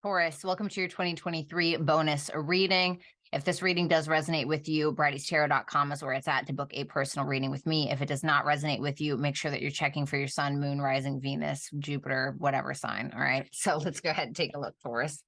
Taurus, welcome to your 2023 bonus reading. If this reading does resonate with you, Bratty'sTarot.com is where it's at to book a personal reading with me. If it does not resonate with you, make sure that you're checking for your sun, moon, rising, Venus, Jupiter, whatever sign. All right. So let's go ahead and take a look, Taurus.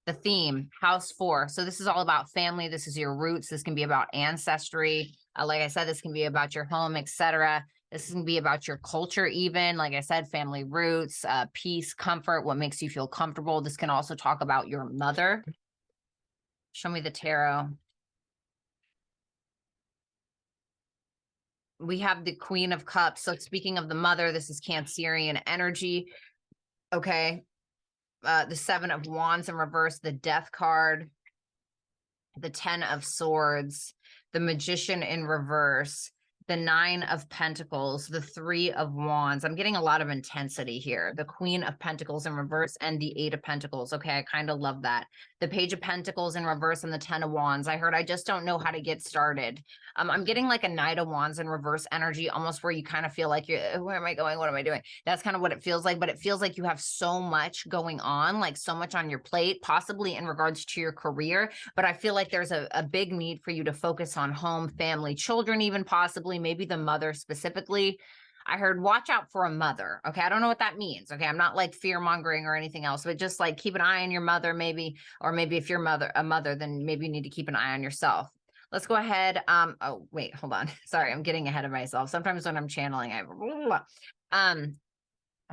The theme, house 4. So this is all about family. This is your roots. This can be about ancestry. Like I said, this can be about your home, etc. This can be about your culture, even. Like I said, family roots, peace, comfort, what makes you feel comfortable. This can also talk about your mother. Show me the tarot. We have the Queen of Cups. So speaking of the mother, this is Cancerian energy. Okay. The Seven of Wands in reverse, the Death card, the 10 of Swords, the Magician in reverse, the 9 of Pentacles, the 3 of Wands. I'm getting a lot of intensity here. The Queen of Pentacles in reverse and the 8 of Pentacles. Okay, I kind of love that. The Page of Pentacles in reverse and the 10 of Wands. I heard I just don't know how to get started. I'm getting like a Knight of Wands in reverse energy, almost where you kind of feel like, where am I going? What am I doing? That's kind of what it feels like, but it feels like you have so much going on, like so much on your plate, possibly in regards to your career. But I feel like there's a big need for you to focus on home, family, children, even possibly, maybe the mother specifically. I heard watch out for a mother. Okay. I don't know what that means. Okay. I'm not like fear mongering or anything else, but just like keep an eye on your mother, maybe, or maybe if you're a mother, then maybe you need to keep an eye on yourself. Let's go ahead. Oh, wait, hold on. Sorry, I'm getting ahead of myself. Sometimes when I'm channeling,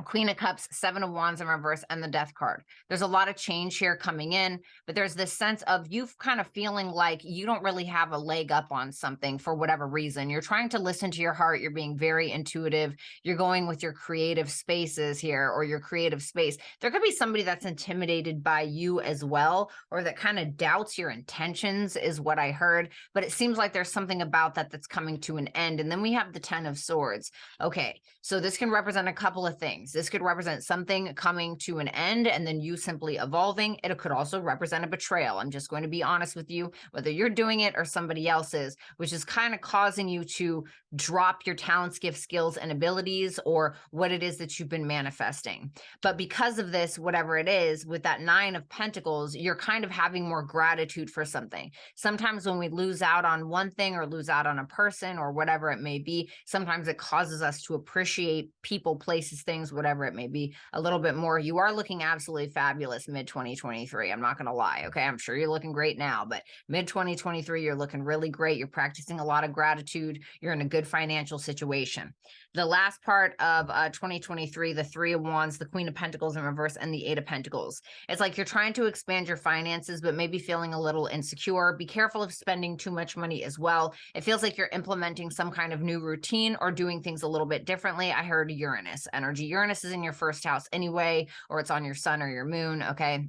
Queen of Cups, 7 of Wands in reverse, and the Death card. There's a lot of change here coming in, but there's this sense of you kind of feeling like you don't really have a leg up on something for whatever reason. You're trying to listen to your heart. You're being very intuitive. You're going with your creative spaces here, or your creative space. There could be somebody that's intimidated by you as well, or that kind of doubts your intentions is what I heard, but it seems like there's something about that that's coming to an end. And then we have the 10 of Swords. Okay, so this can represent a couple of things. This could represent something coming to an end and then you simply evolving. It could also represent a betrayal. I'm just going to be honest with you, whether you're doing it or somebody else is, which is kind of causing you to drop your talents, gifts, skills, and abilities, or what it is that you've been manifesting. But because of this, whatever it is, with that 9 of Pentacles, you're kind of having more gratitude for something. Sometimes when we lose out on one thing or lose out on a person or whatever it may be, sometimes it causes us to appreciate people, places, things, whatever it may be, a little bit more. You are looking absolutely fabulous mid 2023. I'm not going to lie. Okay. I'm sure you're looking great now, but mid 2023, you're looking really great. You're practicing a lot of gratitude. You're in a good financial situation. The last part of 2023, the 3 of Wands, the Queen of Pentacles in reverse, and the 8 of Pentacles. It's like you're trying to expand your finances, but maybe feeling a little insecure. Be careful of spending too much money as well. It feels like you're implementing some kind of new routine or doing things a little bit differently. I heard Uranus energy. Uranus is in your first house anyway, or it's on your sun or your moon, okay?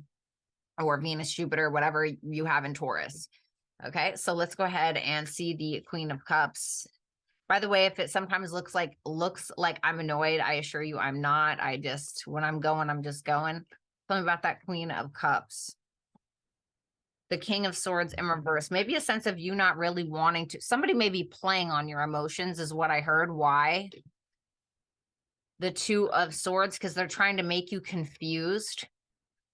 Or Venus, Jupiter, whatever you have in Taurus. Okay, so let's go ahead and see the Queen of Cups. By the way, if it sometimes looks like I'm annoyed, I assure you I'm not. When I'm going, I'm just going. Tell me about that Queen of Cups. The King of Swords in reverse. Maybe a sense of you not really wanting to. Somebody may be playing on your emotions is what I heard. Why? The 2 of Swords, because they're trying to make you confused.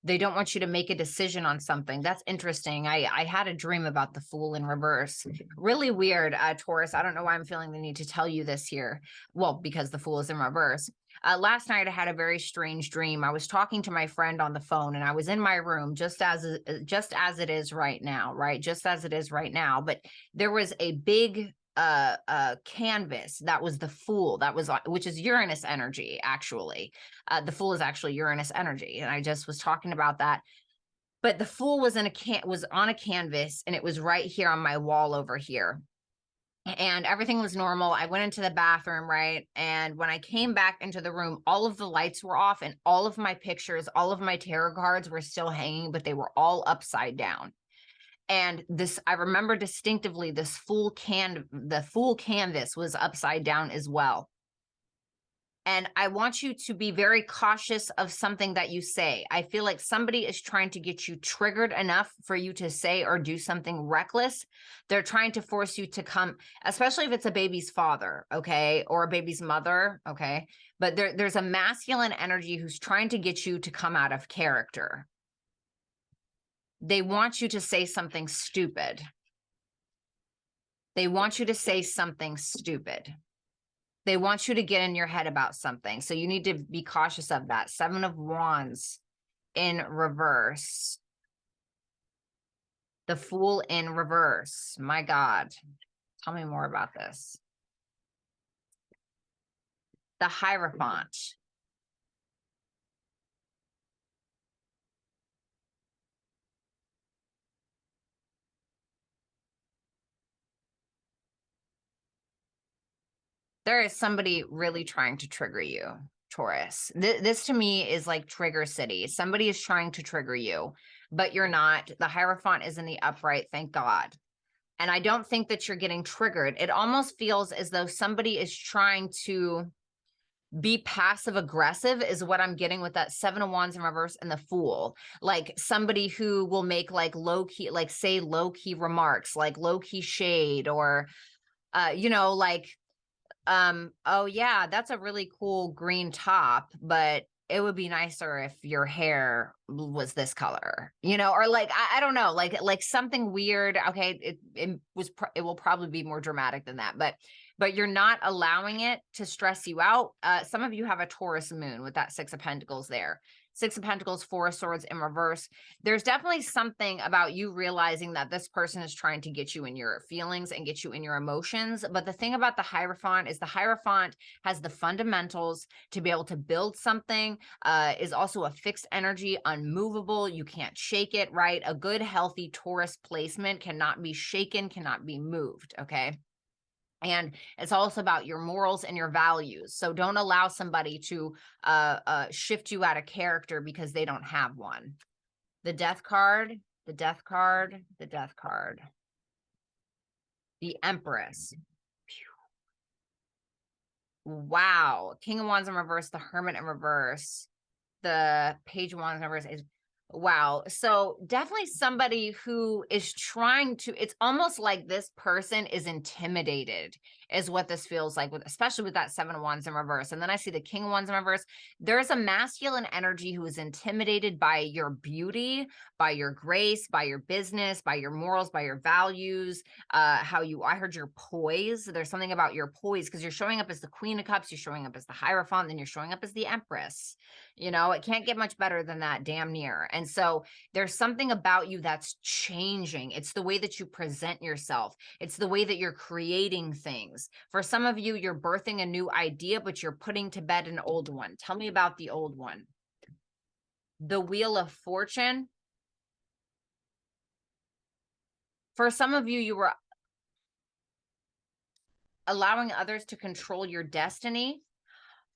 They don't want you to make a decision on something. That's interesting. I had a dream about the Fool in reverse. Really weird, Taurus. I don't know why I'm feeling the need to tell you this here. Well, because the Fool is in reverse. Last night, I had a very strange dream. I was talking to my friend on the phone, and I was in my room just as it is right now, right? Just as it is right now. But there was a big canvas that was the Fool, which is Uranus energy. Actually, the Fool is actually Uranus energy, and I just was talking about that. But the Fool was on a canvas, and it was right here on my wall over here, and everything was normal. I went into the bathroom, right? And when I came back into the room, all of the lights were off, and all of my pictures, all of my tarot cards were still hanging, but they were all upside down. And this, I remember distinctively, the Fool canvas was upside down as well. And I want you to be very cautious of something that you say. I feel like somebody is trying to get you triggered enough for you to say or do something reckless. They're trying to force you to come, especially if it's a baby's father, okay, or a baby's mother, okay. But there's a masculine energy who's trying to get you to come out of character. They want you to say something stupid. They want you to say something stupid. They want you to get in your head about something. So you need to be cautious of that. 7 of Wands in reverse. The Fool in reverse. My God. Tell me more about this. The Hierophant. There is somebody really trying to trigger you, Taurus. This to me is like trigger city. Somebody is trying to trigger you, but you're not. The Hierophant is in the upright, thank God. And I don't think that you're getting triggered. It almost feels as though somebody is trying to be passive aggressive is what I'm getting with that 7 of Wands in reverse and the Fool. Like somebody who will make like low key, like say low key remarks, like low key shade, or you know, like oh yeah, that's a really cool green top, but it would be nicer if your hair was this color, you know, or like I don't know, like something weird. Okay, it will probably be more dramatic than that, but you're not allowing it to stress you out. Some of you have a Taurus moon with that 6 of Pentacles there. 6 of Pentacles, 4 of Swords in reverse. There's definitely something about you realizing that this person is trying to get you in your feelings and get you in your emotions. But the thing about the Hierophant is the Hierophant has the fundamentals to be able to build something, is also a fixed energy, unmovable. You can't shake it, right? A good, healthy Taurus placement cannot be shaken, cannot be moved, okay? And it's also about your morals and your values. So don't allow somebody to shift you out of character because they don't have one. The Death card, the Death card, the Death card. The Empress. Wow. King of Wands in reverse, the Hermit in reverse, the Page of Wands in reverse is wow. So definitely somebody who is trying to, it's almost like this person is intimidated is what this feels like, with especially with that 7 of Wands in reverse. And then I see the King of Wands in reverse. There's a masculine energy who is intimidated by your beauty, by your grace, by your business, by your morals, by your values, how you, I heard your poise. There's something about your poise because you're showing up as the Queen of Cups, you're showing up as the Hierophant, then you're showing up as the Empress. You know, it can't get much better than that, damn near. And so there's something about you that's changing. It's the way that you present yourself. It's the way that you're creating things. For some of you, you're birthing a new idea, but you're putting to bed an old one. Tell me about the old one. The Wheel of Fortune. For some of you, you were allowing others to control your destiny.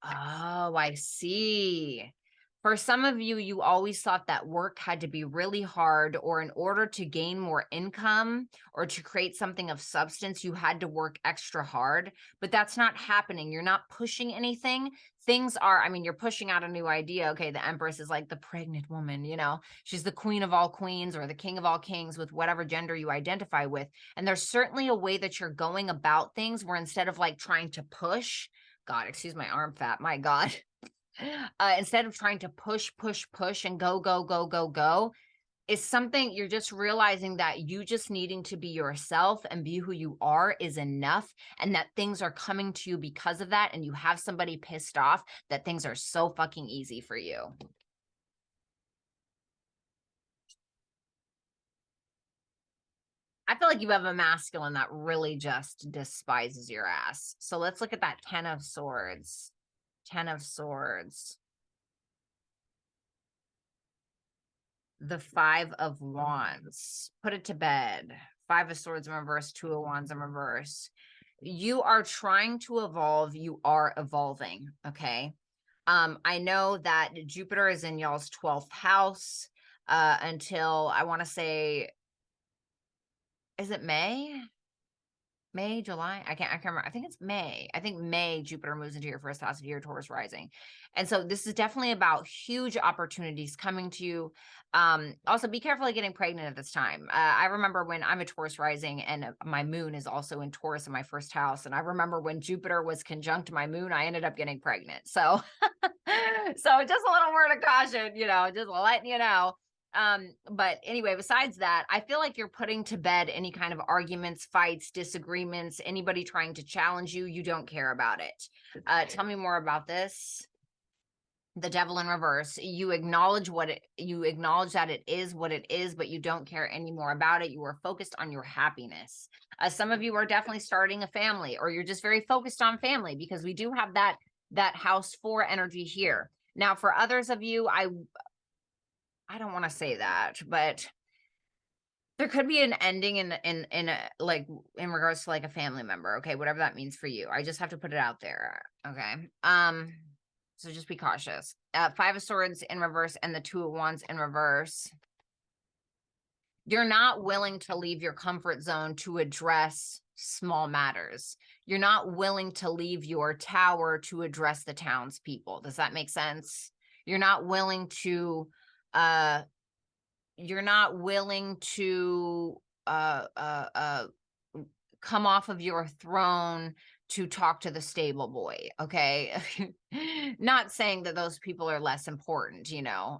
Oh, I see. For some of you, you always thought that work had to be really hard, or in order to gain more income or to create something of substance, you had to work extra hard, but that's not happening. You're not pushing anything. Things are, I mean, you're pushing out a new idea. Okay, the Empress is like the pregnant woman, you know, she's the queen of all queens or the king of all kings with whatever gender you identify with. And there's certainly a way that you're going about things where instead of like trying to push, God, excuse my arm fat, my God. Instead of trying to push and go, is something you're just realizing that you just needing to be yourself and be who you are is enough, and that things are coming to you because of that, and you have somebody pissed off that things are so fucking easy for you. I feel like you have a masculine that really just despises your ass. So let's look at that 10 of Swords. 10 of Swords. The 5 of Wands. Put it to bed. 5 of Swords in reverse, 2 of Wands in reverse. You are trying to evolve. You are evolving. Okay. I know that Jupiter is in y'all's 12th house until I want to say, is it May? May, July. I can't remember. I think it's May. I think May, Jupiter moves into your first house of your Taurus rising. And so this is definitely about huge opportunities coming to you. Also be careful of getting pregnant at this time. I remember when I'm a Taurus rising and my moon is also in Taurus in my first house. And I remember when Jupiter was conjunct my moon, I ended up getting pregnant. So, so just a little word of caution, just letting you know. But anyway, besides that, I feel like you're putting to bed any kind of arguments, fights, disagreements, anybody trying to challenge you, you don't care about it. Tell me more about this. The devil in reverse. You acknowledge that it is what it is, but you don't care anymore about it. You are focused on your happiness. Some of you are definitely starting a family, or you're just very focused on family, because we do have that house 4 energy here. Now, for others of you, I don't want to say that, but there could be an ending in regards to like a family member. Okay. Whatever that means for you. I just have to put it out there. Okay. So just be cautious. 5 of Swords in reverse and the 2 of Wands in reverse. You're not willing to leave your comfort zone to address small matters. You're not willing to leave your tower to address the townspeople. Does that make sense? You're not willing to come off of your throne to talk to the stable boy. Okay. Not saying that those people are less important,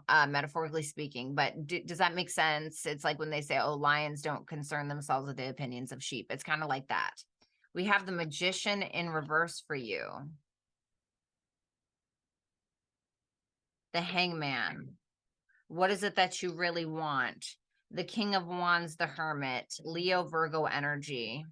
metaphorically speaking, but does that make sense? It's like when they say, oh, lions don't concern themselves with the opinions of sheep. It's kind of like that. We have the Magician in reverse for you. The Hangman. What is it that you really want? The King of Wands, the Hermit, Leo, Virgo energy.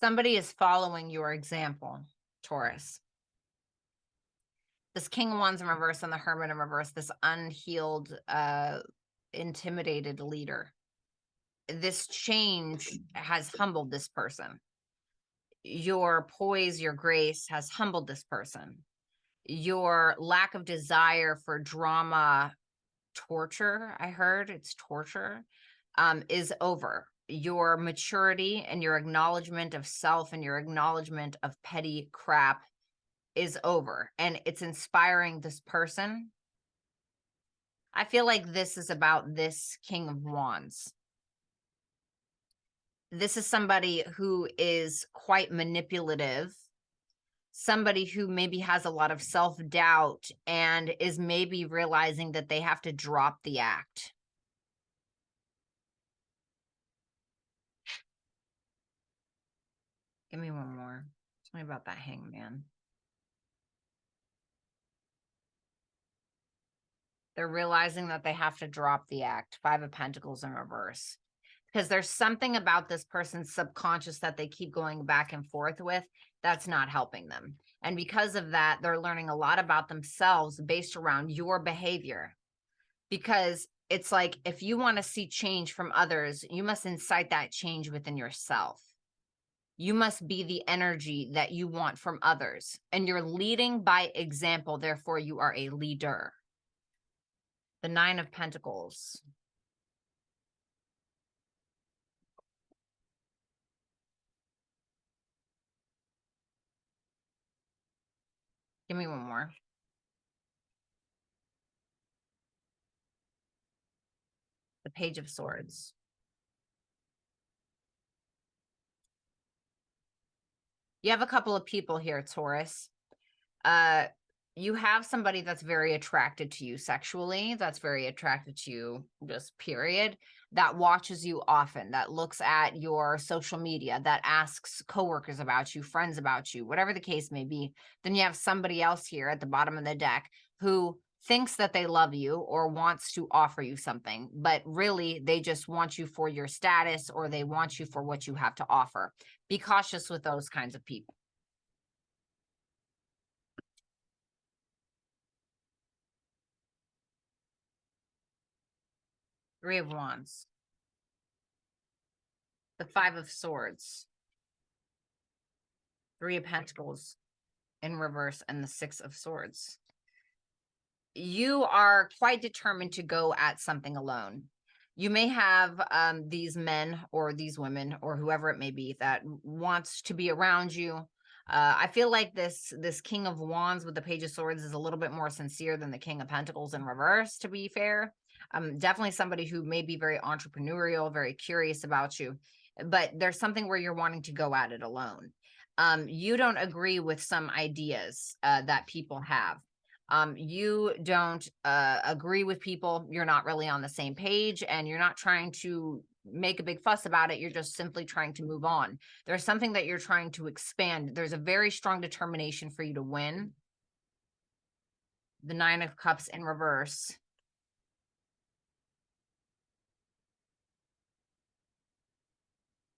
Somebody is following your example, Taurus. This King of Wands in reverse and the Hermit in reverse, this unhealed, intimidated leader. This change has humbled this person. Your poise, your grace has humbled this person. Your lack of desire for drama, torture, I heard it's torture, is over. Your maturity and your acknowledgement of self and your acknowledgement of petty crap is over, and it's inspiring this person. I feel like this is about this King of Wands. This is somebody who is quite manipulative, somebody who maybe has a lot of self-doubt and is maybe realizing that they have to drop the act. Give me one more. Tell me about that Hangman. They're realizing that they have to drop the act. 5 of Pentacles in reverse. Because there's something about this person's subconscious that they keep going back and forth with that's not helping them. And because of that, they're learning a lot about themselves based around your behavior. Because it's like, if you want to see change from others, you must incite that change within yourself. You must be the energy that you want from others. And you're leading by example. Therefore, you are a leader. The 9 of Pentacles. Give me one more. The Page of Swords. You have a couple of people here, Taurus. You have somebody that's very attracted to you sexually, that's very attracted to you, just period, that watches you often, that looks at your social media, that asks coworkers about you, friends about you, whatever the case may be. Then you have somebody else here at the bottom of the deck who thinks that they love you or wants to offer you something, but really they just want you for your status, or they want you for what you have to offer. Be cautious with those kinds of people. Three of Wands. The Five of Swords. Three of Pentacles in reverse, and the Six of Swords. You are quite determined to go at something alone. You may have these men or these women or whoever it may be that wants to be around you. I feel like this King of Wands with the Page of Swords is a little bit more sincere than the King of Pentacles in reverse, to be fair. Definitely somebody who may be very entrepreneurial, very curious about you, but there's something where you're wanting to go at it alone. You don't agree with some ideas that people have. You don't agree with people. You're not really on the same page, and you're not trying to make a big fuss about it. You're just simply trying to move on. There's something that you're trying to expand. There's a very strong determination for you to win. The Nine of Cups in reverse.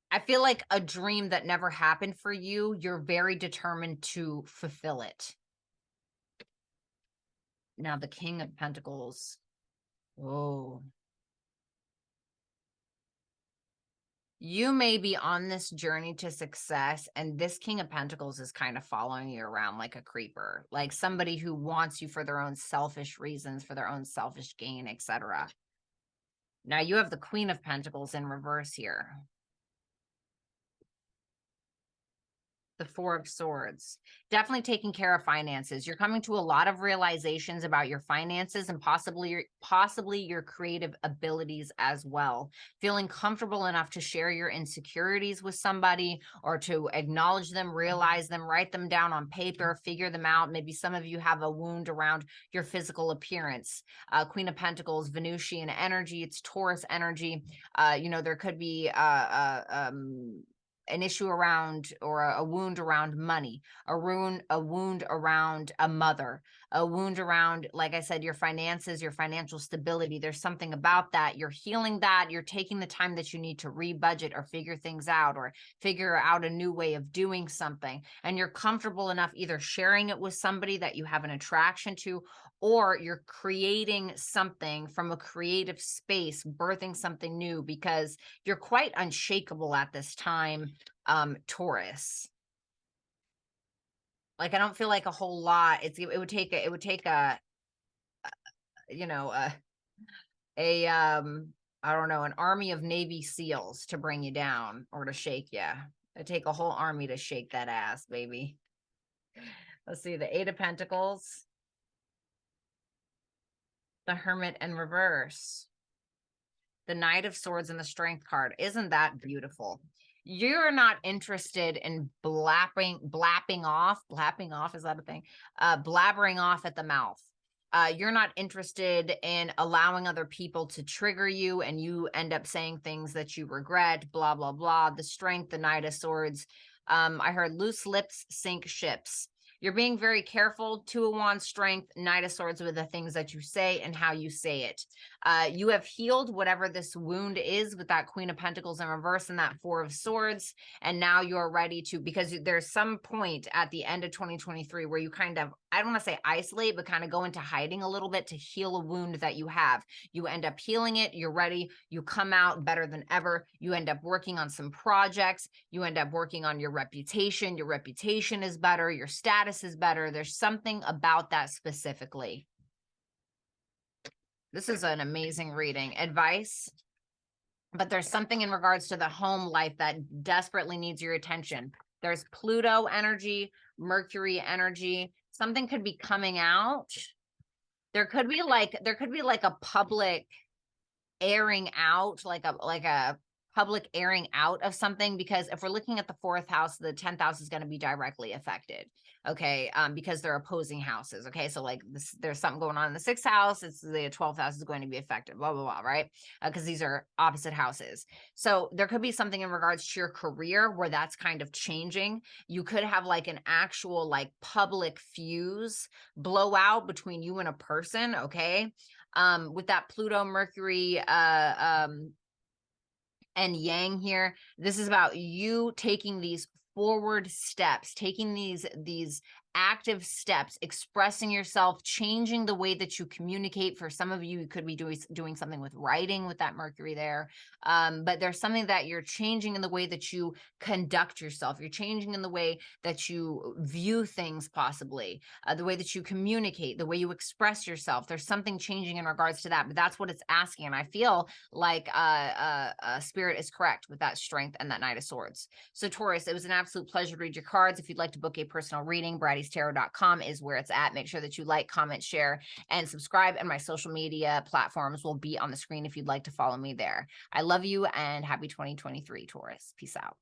I feel like a dream that never happened for you, you're very determined to fulfill it. Now the King of Pentacles. Oh. You may be on this journey to success, and this King of Pentacles is kind of following you around like a creeper, like somebody who wants you for their own selfish reasons, for their own selfish gain, etc. Now you have the Queen of Pentacles in reverse here. The Four of Swords. Definitely taking care of finances. You're coming to a lot of realizations about your finances and possibly your creative abilities as well. Feeling comfortable enough to share your insecurities with somebody, or to acknowledge them, realize them, write them down on paper, figure them out. Maybe some of you have a wound around your physical appearance. Queen of Pentacles, Venusian energy. It's Taurus energy. There could be an issue around, or a wound around money, a wound around a mother, a wound around, like I said, your finances, your financial stability. There's something about that. You're healing that. You're taking the time that you need to rebudget or figure things out, or figure out a new way of doing something. And you're comfortable enough either sharing it with somebody that you have an attraction to, or you're creating something from a creative space, birthing something new, because you're quite unshakable at this time, Taurus. Like, I don't feel like a whole lot. It would take a I don't know, an army of Navy SEALs to bring you down or to shake you. It'd take a whole army to shake that ass, baby. Let's see, the Eight of Pentacles. The Hermit in reverse. The Knight of Swords and the Strength card. Isn't that beautiful? You're not interested in blapping off. Blapping off, is that a thing? Blabbering off at the mouth. You're not interested in allowing other people to trigger you, and you end up saying things that you regret, blah, blah, blah. The Strength, the Knight of Swords. I heard loose lips sink ships. You're being very careful. Two of Wands, Strength, Knight of Swords, with the things that you say and how you say it. You have healed whatever this wound is with that Queen of Pentacles in reverse and that Four of Swords. And now you're ready to, because there's some point at the end of 2023 where you kind of, I don't want to say isolate, but kind of go into hiding a little bit to heal a wound that you have. You end up healing it. You're ready. You come out better than ever. You end up working on some projects. You end up working on your reputation. Your reputation is better. Your status is better. There's something about that specifically. This is an amazing reading. Advice, but there's something in regards to the home life that desperately needs your attention. There's Pluto energy, Mercury energy. Something could be coming out. There could be like a public airing out, like a public airing out of something, because if we're looking at the fourth house, the 10th house is going to be directly affected. Okay. Because they're opposing houses. Okay. So like this, there's something going on in the sixth house. It's the 12th house is going to be affected, blah, blah, blah. Right. Because these are opposite houses. So there could be something in regards to your career where that's kind of changing. You could have like an actual like public fuse blowout between you and a person. Okay. With that Pluto, Mercury, and Yang here, this is about you taking these forward steps, taking these active steps, expressing yourself, changing the way that you communicate. For some of you, you could be doing something with writing with that Mercury there. But there's something that you're changing in the way that you conduct yourself. You're changing in the way that you view things, possibly the way that you communicate, the way you express yourself. There's something changing in regards to that, but that's what it's asking. And I feel like Spirit is correct with that Strength and that Knight of Swords. So Taurus, it was an absolute pleasure to read your cards. If you'd like to book a personal reading, brattystarot.com is where it's at. Make sure that you like, comment, share, and subscribe. And my social media platforms will be on the screen if you'd like to follow me there. I love you and happy 2023, Taurus. Peace out.